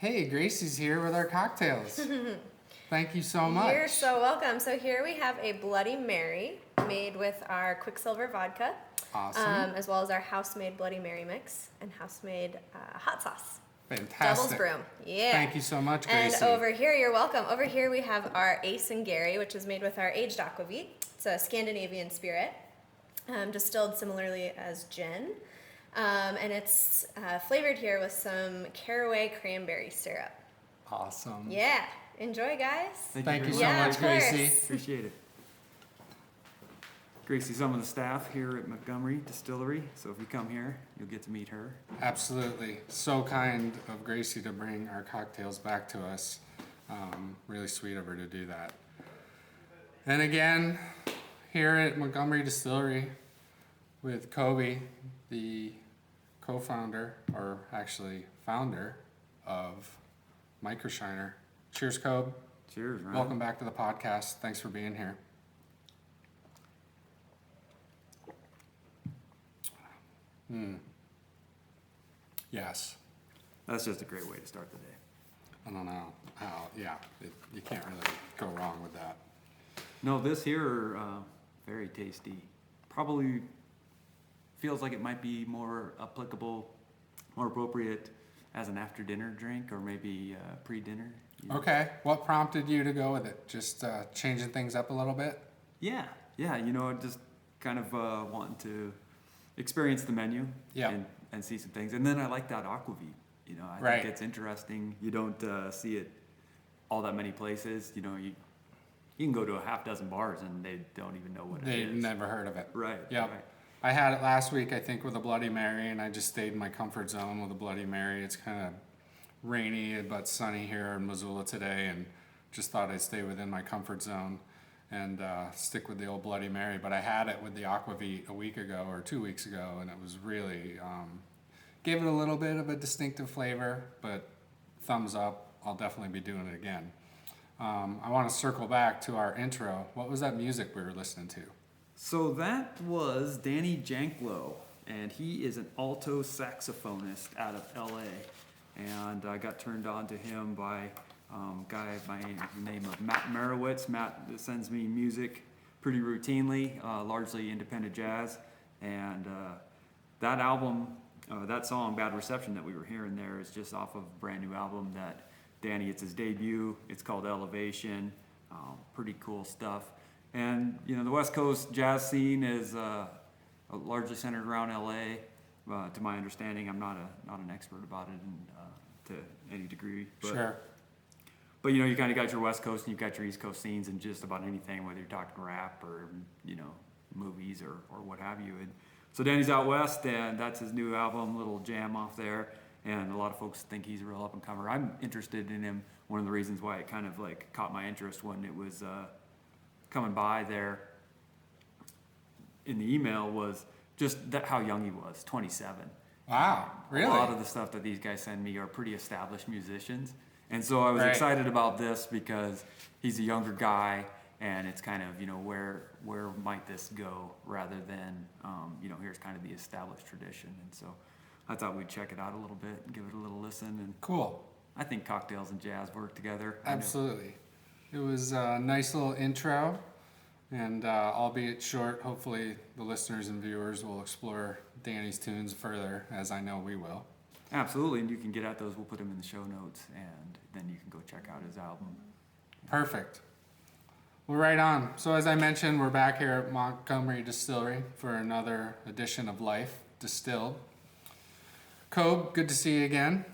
Hey, Gracie's here with our cocktails. Thank you so much. You're so welcome. So here we have a Bloody Mary made with our Quicksilver Vodka. Awesome. As well as our house-made Bloody Mary mix and house-made hot sauce. Fantastic. Devil's Brew. Yeah. Thank you so much, Gracie. And over here, you're welcome. Over here we have our Ace and Gary, which is made with our aged Aquavit. It's a Scandinavian spirit, distilled similarly as gin. And it's flavored here with some caraway cranberry syrup. Awesome. Yeah. Enjoy, guys. Thank you so Yeah, much, of course. Gracie. Appreciate it. Gracie's some of the staff here at Montgomery Distillery, so if you come here, you'll get to meet her. Absolutely. So kind of Gracie to bring our cocktails back to us. Really sweet of her to do that. And again, here at Montgomery Distillery with Kobe, the co-founder, or actually founder of MicroShiner. Cheers, Kobe. Cheers, Ryan. Welcome back to the podcast. Thanks for being here. Yes. That's just a great way to start the day. I don't know how, you can't really go wrong with that. No, this here, very tasty. Probably feels like it might be more applicable, more appropriate as an after dinner drink or maybe pre-dinner. Okay, what prompted you to go with it? Just changing things up a little bit? Yeah, just kind of wanting to experience the menu and see some things. And then I like that Aquavit. I think it's interesting. You don't see it all that many places. You can go to a half dozen bars and they don't even know what it is. They've never heard of it. Right. Yep. Right. I had it last week, I think, with a Bloody Mary, and I just stayed in my comfort zone with a Bloody Mary. It's kind of rainy but sunny here in Missoula today, and just thought I'd stay within my comfort zone and stick with the old Bloody Mary. But I had it with the Aquavit a week ago or 2 weeks ago, and it was really, gave it a little bit of a distinctive flavor, but thumbs up. I'll definitely be doing it again. I want to circle back to our intro. What was that music we were listening to? So that was Danny Janklow, and he is an alto saxophonist out of LA. And I got turned on to him by a guy by the name of Matt Merowitz. Matt sends me music pretty routinely, largely independent jazz. And that album, that song, Bad Reception, that we were hearing there is just off of a brand new album that Danny, it's his debut. It's called Elevation. Pretty cool stuff. And, the West Coast jazz scene is largely centered around LA. To my understanding, I'm not an expert about it to any degree. But, Sure. But, you kind of got your West Coast and you've got your East Coast scenes and just about anything, whether you're talking rap or, movies or what have you. And so Danny's out West, and that's his new album, little jam off there. And a lot of folks think he's a real up-and-comer. I'm interested in him. One of the reasons why it kind of caught my interest when it was coming by there in the email was just how young he was, 27. Wow, really? A lot of the stuff that these guys send me are pretty established musicians. And so I was Right. excited about this because he's a younger guy, and it's kind of, where might this go rather than, here's kind of the established tradition. And so I thought we'd check it out a little bit and give it a little listen. And Cool. I think cocktails and jazz work together. Absolutely. It was a nice little intro, and albeit short, hopefully the listeners and viewers will explore Danny's tunes further, as I know we will. Absolutely, and you can get at those. We'll put them in the show notes, and then you can go check out his album. Perfect. Well, right on. So as I mentioned, we're back here at Montgomery Distillery for another edition of Life Distilled. Kobe, good to see you again.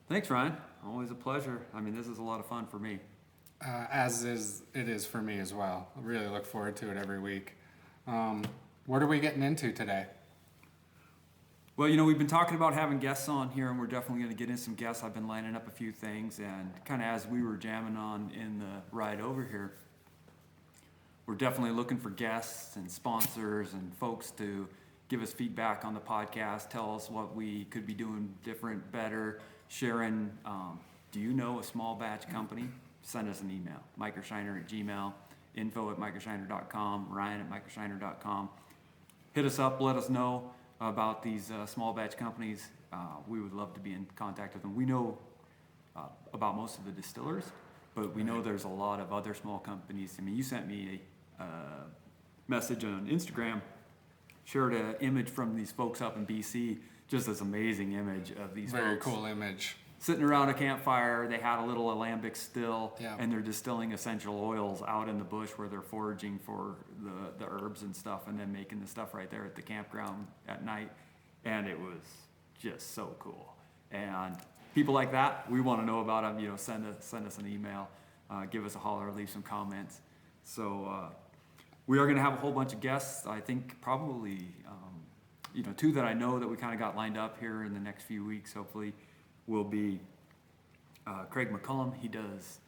Thanks, Ryan. Always a pleasure. This is a lot of fun for me. It is for me as well. I really look forward to it every week. What are we getting into today? Well, we've been talking about having guests on here, and we're definitely going to get in some guests. I've been lining up a few things, and kind of as we were jamming on in the ride over here, we're definitely looking for guests and sponsors and folks to give us feedback on the podcast, tell us what we could be doing different, better, sharing. Do you know a small batch company? Send us an email, microshiner@gmail, info@microshiner.com, ryan@microshiner.com. Hit us up, let us know about these small batch companies. We would love to be in contact with them. We know about most of the distillers, but we know there's a lot of other small companies. I mean, you sent me a message on Instagram, shared an image from these folks up in BC, just this amazing image of these Very folks cool image. sitting around a campfire. They had a little alembic still, Yeah. and they're distilling essential oils out in the bush where they're foraging for the herbs and stuff, and then making the stuff right there at the campground at night. And it was just so cool. And people like that, we want to know about them. You know, send us an email, give us a holler, leave some comments. So we are going to have a whole bunch of guests. I think probably, two that I know that we kind of got lined up here in the next few weeks, hopefully, will be Craig McCullum. He does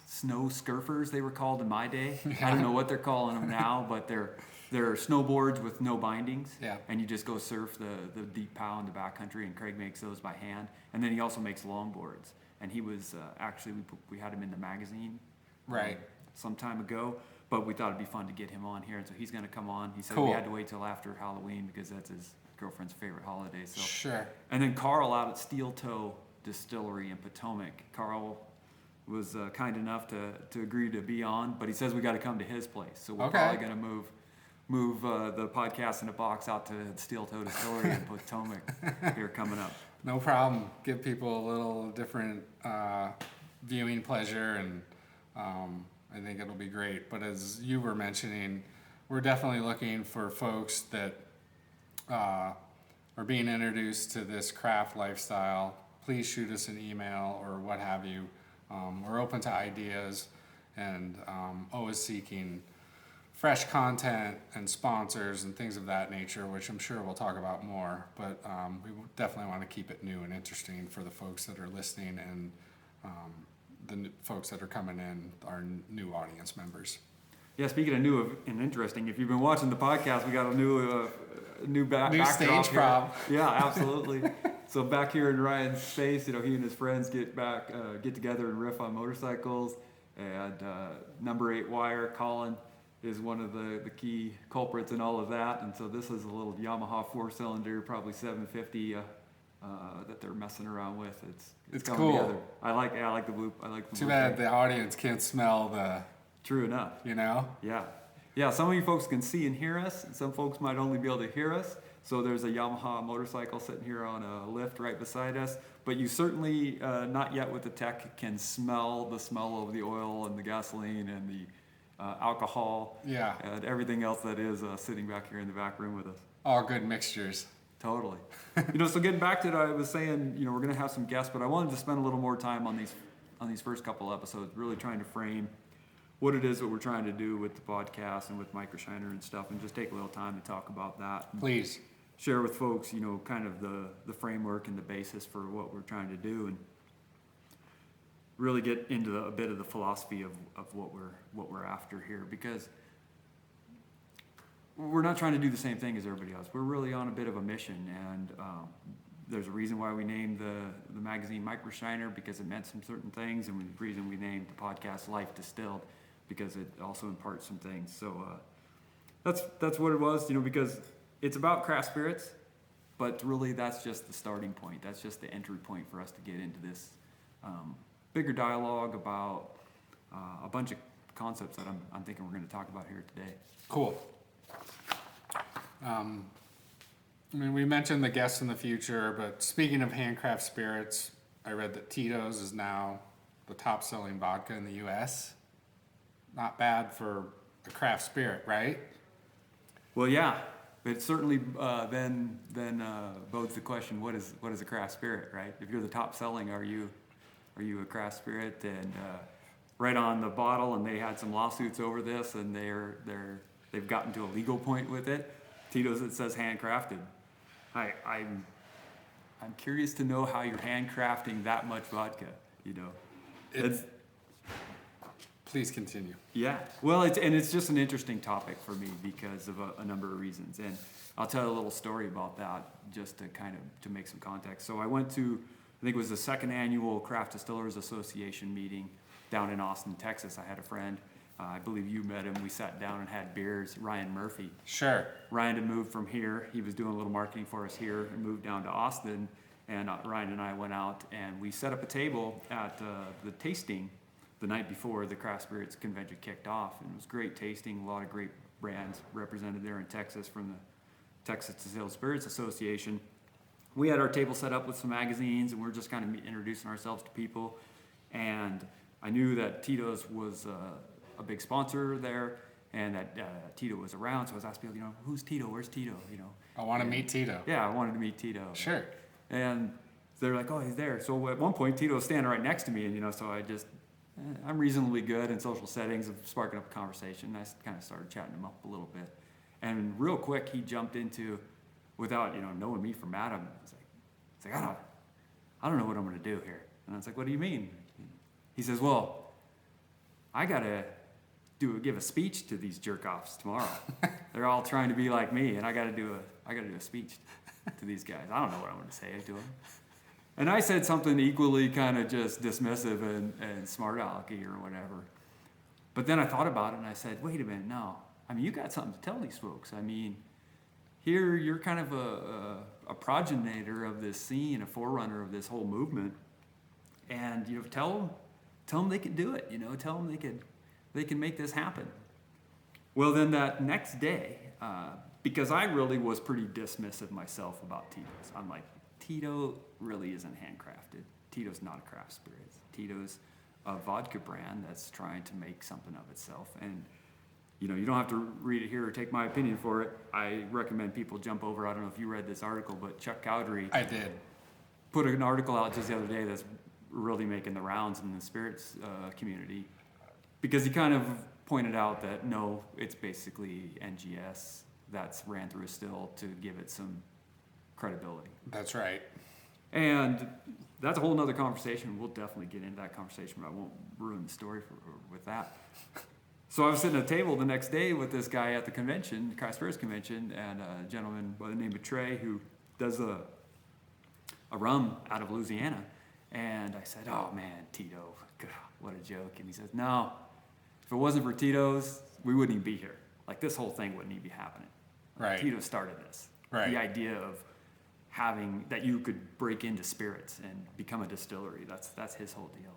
snow scurfers, they were called in my day. I don't know what they're calling them now, but they're snowboards with no bindings. Yeah. And you just go surf the deep pow in the backcountry, and Craig makes those by hand. And then he also makes longboards. And he was actually, we had him in the magazine Right. some time ago, but we thought it'd be fun to get him on here. And so he's going to come on. He said Cool. we had to wait till after Halloween because that's his girlfriend's favorite holiday. So. Sure. And then Carl out at Steel Toe Distillery in Potomac. Carl was kind enough to agree to be on, but he says we got to come to his place. So we're Okay. probably going to move the podcast in a box out to Steel Toe Distillery in Potomac here coming up. No problem. Give people a little different viewing pleasure, and I think it'll be great. But as you were mentioning, we're definitely looking for folks that are being introduced to this craft lifestyle. Please shoot us an email or what have you. We're open to ideas, and always seeking fresh content and sponsors and things of that nature, which I'm sure we'll talk about more. But we definitely want to keep it new and interesting for the folks that are listening, and the folks that are coming in, our new audience members. Yeah, speaking of new and interesting, if you've been watching the podcast, we got a new backdrop stage here. prop. Yeah, absolutely. So back here in Ryan's space, he and his friends get together and riff on motorcycles. And number 8 wire, Colin, is one of the key culprits in all of that. And so this is a little Yamaha 4-cylinder, probably 750 that they're messing around with. It's coming cool. together. I like the blue. I like the Too blue bad thing. the audience can't smell the, True enough. Yeah, some of you folks can see and hear us, and some folks might only be able to hear us. So there's a Yamaha motorcycle sitting here on a lift right beside us, but you certainly, not yet with the tech, can smell the smell of the oil and the gasoline and the alcohol yeah, and everything else that is sitting back here in the back room with us. all good mixtures. Totally. So getting back to it, I was saying, we're going to have some guests, but I wanted to spend a little more time on these first couple episodes, really trying to frame what it is that we're trying to do with the podcast and with MicroShiner and stuff, and just take a little time to talk about that. Please. Share with folks, kind of the framework and the basis for what we're trying to do, and really get into a bit of the philosophy of what we're after here, because we're not trying to do the same thing as everybody else. We're really on a bit of a mission, and there's a reason why we named the magazine MicroShiner, because it meant some certain things, and the reason we named the podcast Life Distilled, because it also imparts some things. So that's what it was, because it's about craft spirits, but really that's just the starting point. That's just the entry point for us to get into this bigger dialogue about a bunch of concepts that I'm thinking we're going to talk about here today. Cool. We mentioned the guests in the future, but speaking of handcraft spirits, I read that Tito's is now the top-selling vodka in the U.S. Not bad for a craft spirit, right? Well, yeah, but it certainly then bodes the question: what is a craft spirit, right? If you're the top selling, are you a craft spirit? And right on the bottle, and they had some lawsuits over this, and they've gotten to a legal point with it. Tito's, it says handcrafted. I'm curious to know how you're handcrafting that much vodka. Please continue. Yeah, well, it's just an interesting topic for me because of a number of reasons, and I'll tell a little story about that just to make some context. So I went to, I think it was the second annual Craft Distillers Association meeting down in Austin, Texas. I had a friend, I believe you met him. We sat down and had beers. Ryan Murphy. Sure. Ryan had moved from here. He was doing a little marketing for us here and moved down to Austin. And Ryan and I went out and we set up a table at the tasting the night before the craft spirits convention kicked off. And it was great tasting, a lot of great brands represented there in Texas from the Texas Distilled Spirits Association. We had our table set up with some magazines, and we're just kind of introducing ourselves to people. And I knew that Tito's was a big sponsor there, and that Tito was around. So I was asking people, who's Tito? Where's Tito? I want to meet Tito. Yeah, I wanted to meet Tito. Sure. And they're like, oh, he's there. So at one point, Tito was standing right next to me, and so I'm reasonably good in social settings of sparking up a conversation. I kind of started chatting him up a little bit. And real quick, he jumped into, without, knowing me from Adam, it's like, I don't know what I'm going to do here. And I was like, what do you mean? He says, well, I got to give a speech to these jerk-offs tomorrow. They're all trying to be like me, and I got to do a speech to these guys. I don't know what I'm going to say to them. And I said something equally kind of just dismissive and smart alecky or whatever. But then I thought about it and I said, wait a minute, no. You got something to tell these folks. Here you're kind of a progenitor of this scene, a forerunner of this whole movement. And tell them they can do it. Tell them they can make this happen. Well, then that next day, because I really was pretty dismissive myself about Tito's. I'm like, Tito really isn't handcrafted. Tito's not a craft spirit. Tito's a vodka brand that's trying to make something of itself. And, you don't have to read it here or take my opinion for it. I recommend people jump over. I don't know if you read this article, but Chuck Cowdery. I did. Put an article out just the other day that's really making the rounds in the spirits community. Because he kind of pointed out that, no, it's basically NGS that's ran through a still to give it some credibility. That's right. And that's a whole nother conversation. We'll definitely get into that conversation, but I won't ruin the story with that. So I was sitting at a table the next day with this guy at the convention, the Craft Spirits Convention, and a gentleman by the name of Trey who does a rum out of Louisiana. And I said, oh man, Tito, God, what a joke. And he says, no, if it wasn't for Tito's, we wouldn't even be here. Like this whole thing wouldn't even be happening. Right. Tito started this. Right. The idea of having that you could break into spirits and become a distillery. That's his whole deal.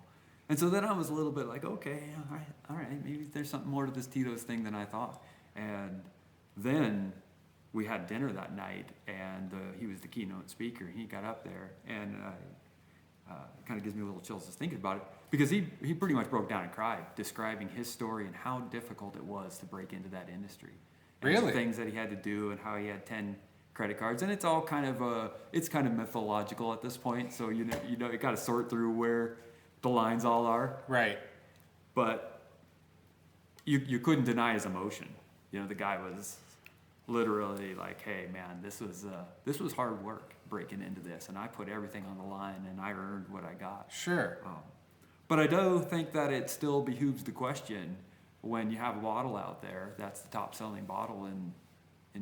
And so then I was a little bit like, okay, all right, maybe there's something more to this Tito's thing than I thought. And then we had dinner that night, and he was the keynote speaker. He got up there, and it kind of gives me a little chills just thinking about it, because he pretty much broke down and cried, describing his story and how difficult it was to break into that industry. And Really? the things that he had to do, and how he had 10 credit cards, and it's all kind of mythological at this point. So you got to sort through where the lines all are. Right. But you couldn't deny his emotion. The guy was literally like, hey man, this was hard work breaking into this, and I put everything on the line, and I earned what I got. Sure. But I do think that it still behooves the question, when you have a bottle out there that's the top selling bottle in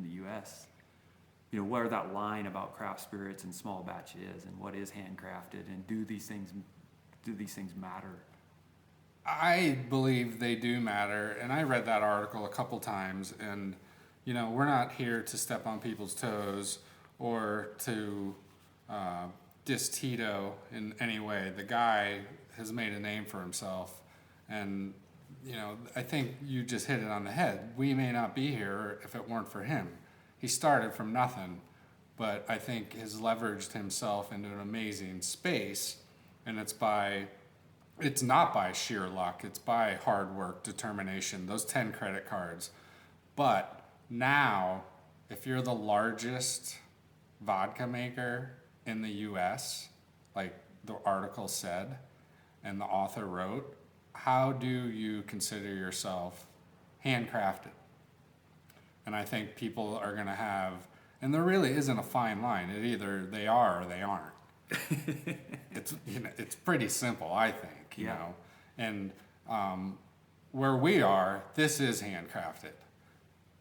the U.S., where that line about craft spirits and small batch is, and what is handcrafted, and do these things matter? I believe they do matter, and I read that article a couple times, and we're not here to step on people's toes or to diss Tito in any way. The guy has made a name for himself, and I think you just hit it on the head. We may not be here if it weren't for him. He started from nothing, but I think has leveraged himself into an amazing space, and it's not by sheer luck. It's by hard work, determination, those 10 credit cards. But now, if you're the largest vodka maker in the U.S., like the article said, and the author wrote, how do you consider yourself handcrafted? And I think people are going to have, and there really isn't a fine line. It either they are or they aren't. It's pretty simple, I think, you know. And where we are, this is handcrafted.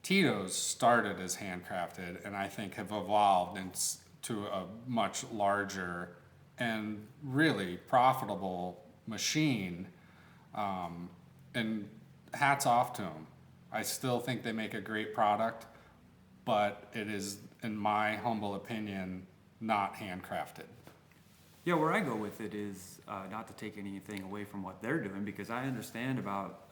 Tito's started as handcrafted, and I think have evolved into a much larger and really profitable machine. And hats off to them. I still think they make a great product, but it is, in my humble opinion, not handcrafted. Yeah, where I go with it is not to take anything away from what they're doing, because I understand about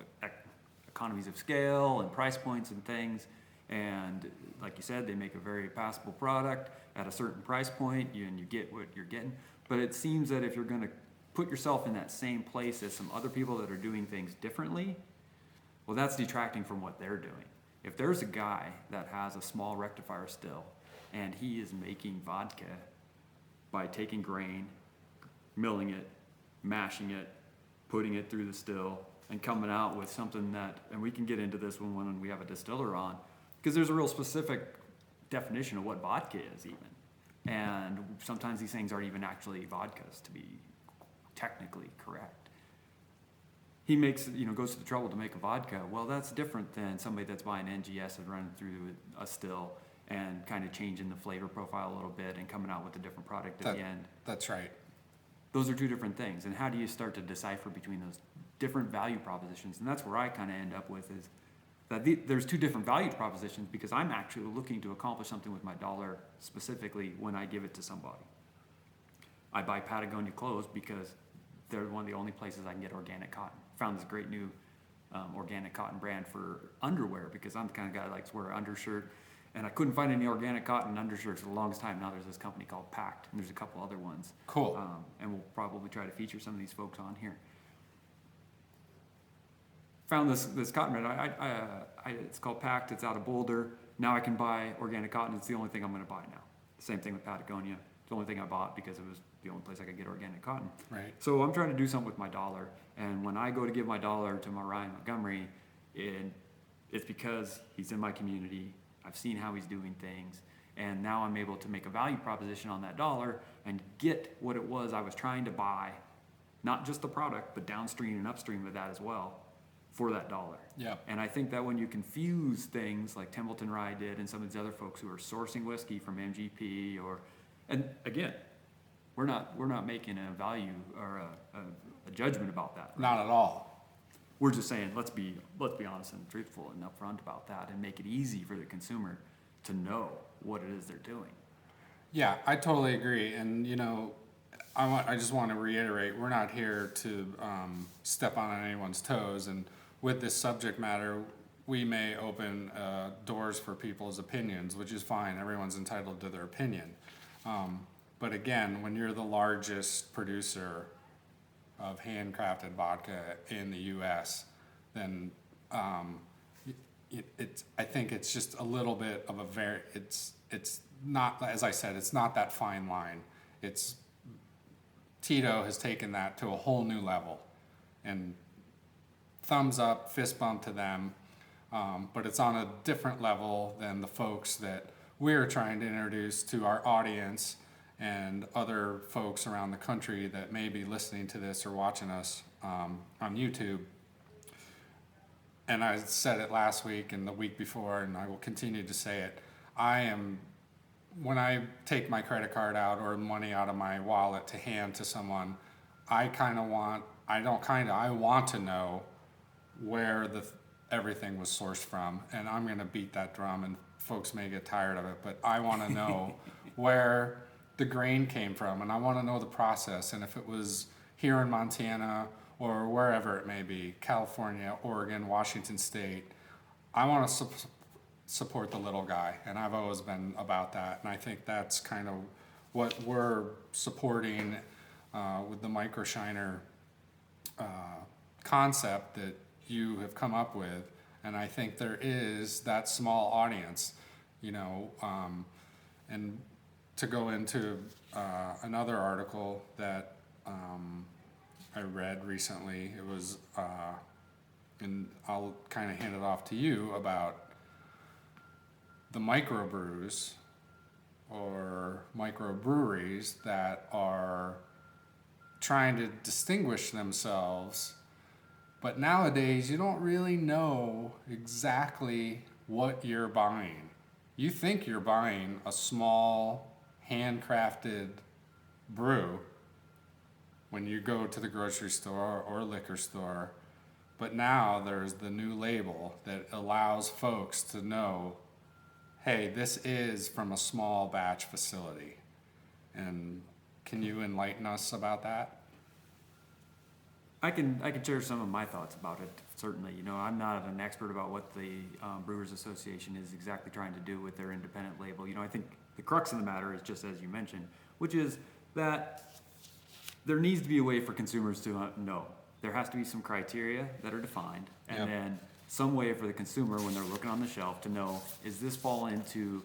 economies of scale and price points and things. And like you said, they make a very passable product at a certain price point, and you get what you're getting. But it seems that if you're going to put yourself in that same place as some other people that are doing things differently, well, that's detracting from what they're doing. If there's a guy that has a small rectifier still, and he is making vodka by taking grain, milling it, mashing it, putting it through the still, and coming out with something that, and we can get into this when we have a distiller on, because there's a real specific definition of what vodka is even. And sometimes these things aren't even actually vodkas, to be technically correct. He makes, goes to the trouble to make a vodka. Well, that's different than somebody that's buying NGS and running through a still and kind of changing the flavor profile a little bit and coming out with a different product at the end. That's right. Those are two different things. And how do you start to decipher between those different value propositions? And that's where I kind of end up with is that there's two different value propositions, because I'm actually looking to accomplish something with my dollar specifically when I give it to somebody. I buy Patagonia clothes because they're one of the only places I can get organic cotton. Found this great new organic cotton brand for underwear, because I'm the kind of guy that likes to wear an undershirt, and I couldn't find any organic cotton undershirts for the longest time. Now there's this company called Pact, and there's a couple other ones. Cool. And we'll probably try to feature some of these folks on here. Found this cotton brand. It's called Pact. It's out of Boulder. Now I can buy organic cotton. It's the only thing I'm going to buy now. Same thing with Patagonia. It's the only thing I bought because it was the only place I could get organic cotton. Right. So I'm trying to do something with my dollar. And when I go to give my dollar to my Ryan Montgomery, it's because he's in my community. I've seen how he's doing things. And now I'm able to make a value proposition on that dollar and get what it was I was trying to buy, not just the product, but downstream and upstream of that as well, for that dollar. Yeah. And I think that when you confuse things like Templeton Rye did and some of these other folks who are sourcing whiskey from MGP and again, we're not making a value or a judgment about that. Right? Not at all. We're just saying let's be honest and truthful and upfront about that, and make it easy for the consumer to know what it is they're doing. Yeah, I totally agree. And I just want to reiterate, we're not here to step on anyone's toes. And with this subject matter, we may open doors for people's opinions, which is fine. Everyone's entitled to their opinion. But again, when you're the largest producer of handcrafted vodka in the U.S., then I think it's just a little bit of it's not, as I said, it's not that fine line. Tito has taken that to a whole new level, and thumbs up, fist bump to them. But it's on a different level than the folks that we're trying to introduce to our audience and other folks around the country that may be listening to this or watching us on YouTube. And I said it last week and the week before, and I will continue to say it. When I take my credit card out or money out of my wallet to hand to someone, I want to know where everything was sourced from. And I'm going to beat that drum, and folks may get tired of it, but I want to know where the grain came from, and I want to know the process. And if it was here in Montana or wherever it may be, California, Oregon, Washington State, I want to support the little guy, and I've always been about that. And I think that's kind of what we're supporting with the MicroShiner concept that you have come up with. And I think there is that small audience, and to go into another article that I read recently, it was, and I'll kind of hand it off to you, about the microbrews or microbreweries that are trying to distinguish themselves. But nowadays, you don't really know exactly what you're buying. You think you're buying a small, handcrafted brew when you go to the grocery store or liquor store. But now there's the new label that allows folks to know, hey, this is from a small batch facility. And Can you enlighten us about that? I can share some of my thoughts about it, certainly. You know, I'm not an expert about what the Brewers Association is exactly trying to do with their independent label. You know, I think the crux of the matter is just as you mentioned, which is that there needs to be a way for consumers to know. There has to be some criteria that are defined, and Yep. then some way for the consumer, when they're looking on the shelf, to know, is this fall into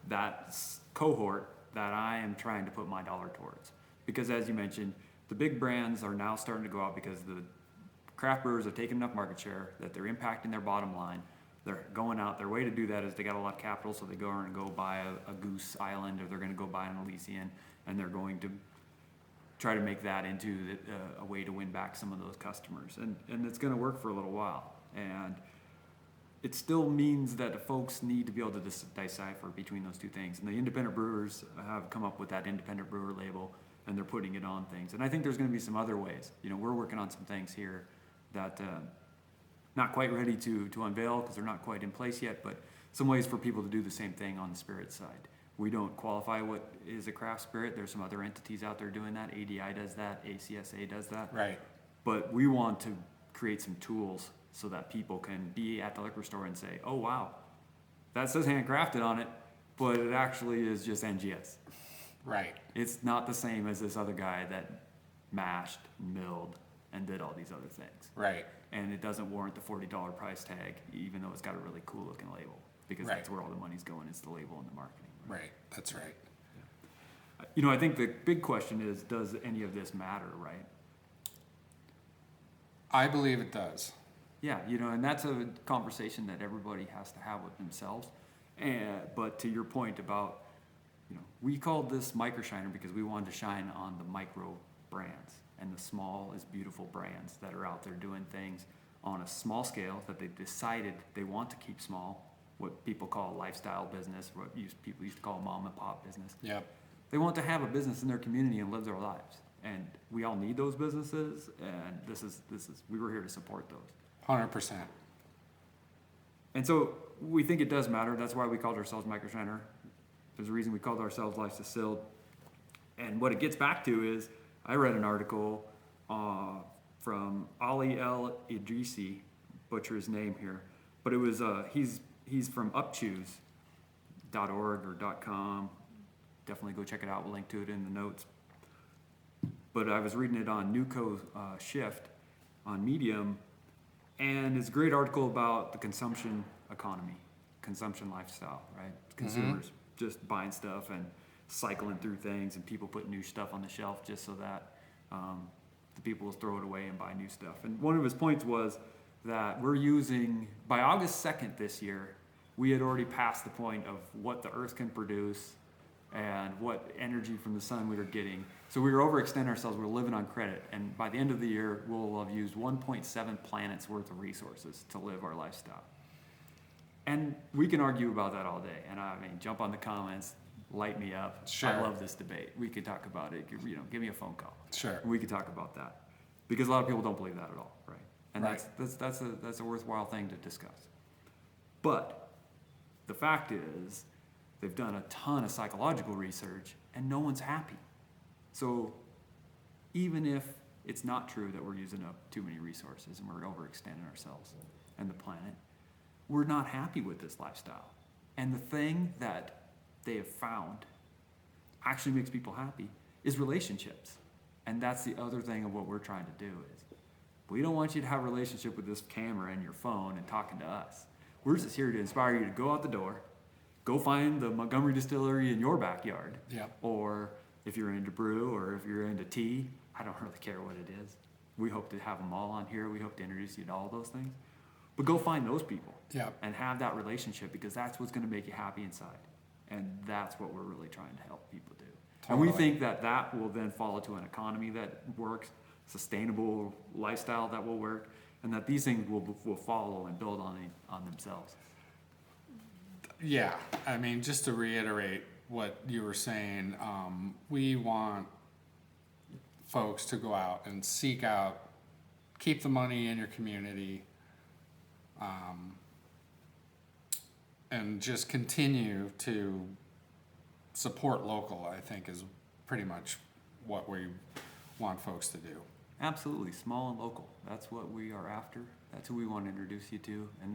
that cohort that I am trying to put my dollar towards? Because as you mentioned, the big brands are now starting to go out because the craft brewers are taking enough market share that they're impacting their bottom line. They're going out. Their way to do that is they got a lot of capital, so they go and go buy a Goose Island, or they're going to go buy an Elysian, and they're going to try to make that into a way to win back some of those customers. And it's going to work for a little while. And it still means that the folks need to be able to decipher between those two things. And the independent brewers have come up with that independent brewer label, and they're putting it on things. And I think there's going to be some other ways. You know, we're working on some things here that not quite ready to unveil because they're not quite in place yet, but some ways for people to do the same thing on the spirit side. We don't qualify what is a craft spirit. There's some other entities out there doing that. ADI does that. ACSA does that. Right. But we want to create some tools so that people can be at the liquor store and say, oh, wow, that says handcrafted on it, but it actually is just NGS. Right. It's not the same as this other guy that mashed, milled, and did all these other things. Right. And it doesn't warrant the $40 price tag, even though it's got a really cool looking label, because Right. that's where all the money's going, is the label and the marketing. Right. That's right. You know, I think the big question is, does any of this matter, right? I believe it does. Yeah, you know, and that's a conversation that everybody has to have with themselves. But to your point about, you know, we called this MicroShiner because we wanted to shine on the micro brands and the small is beautiful brands that are out there doing things on a small scale that they decided they want to keep small, what people call a lifestyle business, what people used to call a mom and pop business. Yep. They want to have a business in their community and live their lives. And we all need those businesses, and this is we were here to support those. 100%. And so we think it does matter. That's why we called ourselves MicroShiner. There's a reason we called ourselves Life Distilled. And what it gets back to is, I read an article from Ali El Idrisi, butcher his name here, but it was he's from upchoose.org or .com. Definitely go check it out. We'll link to it in the notes. But I was reading it on Newco Shift on Medium, and it's a great article about the consumption economy, consumption lifestyle, right? Consumers just buying stuff and cycling through things, and people put new stuff on the shelf just so that the people will throw it away and buy new stuff. And one of his points was that we're using, by August 2nd this year, we had already passed the point of what the earth can produce and what energy from the sun we were getting. So we were overextending ourselves, we were living on credit, and by the end of the year, we'll have used 1.7 planets worth of resources to live our lifestyle. And we can argue about that all day, and I mean, jump on the comments, light me up. Sure. I love this debate. We could talk about it, you know, give me a phone call. Sure. We could talk about that, because a lot of people don't believe that at all, right? And Right. that's a worthwhile thing to discuss. But the fact is, they've done a ton of psychological research, and no one's happy. So even if it's not true that we're using up too many resources and we're overextending ourselves and the planet, we're not happy with this lifestyle. And the thing that they have found actually makes people happy is relationships. And that's the other thing of what we're trying to do is, we don't want you to have a relationship with this camera and your phone and talking to us. We're just here to inspire you to go out the door, go find the Montgomery Distillery in your backyard. Yep. Or if you're into brew or if you're into tea, I don't really care what it is. We hope to have them all on here. We hope to introduce you to all those things. But go find those people. Yep. And have that relationship, because that's what's going to make you happy inside. And that's what we're really trying to help people do. And we Totally. think that that will then fall into an economy that works, sustainable lifestyle that will work, and that these things will follow and build on themselves. Yeah, I mean, just to reiterate what you were saying, we want folks to go out and seek out, keep the money in your community, and just continue to support local, I think is pretty much what we want folks to do. Absolutely, small and local. That's what we are after. That's who we want to introduce you to. And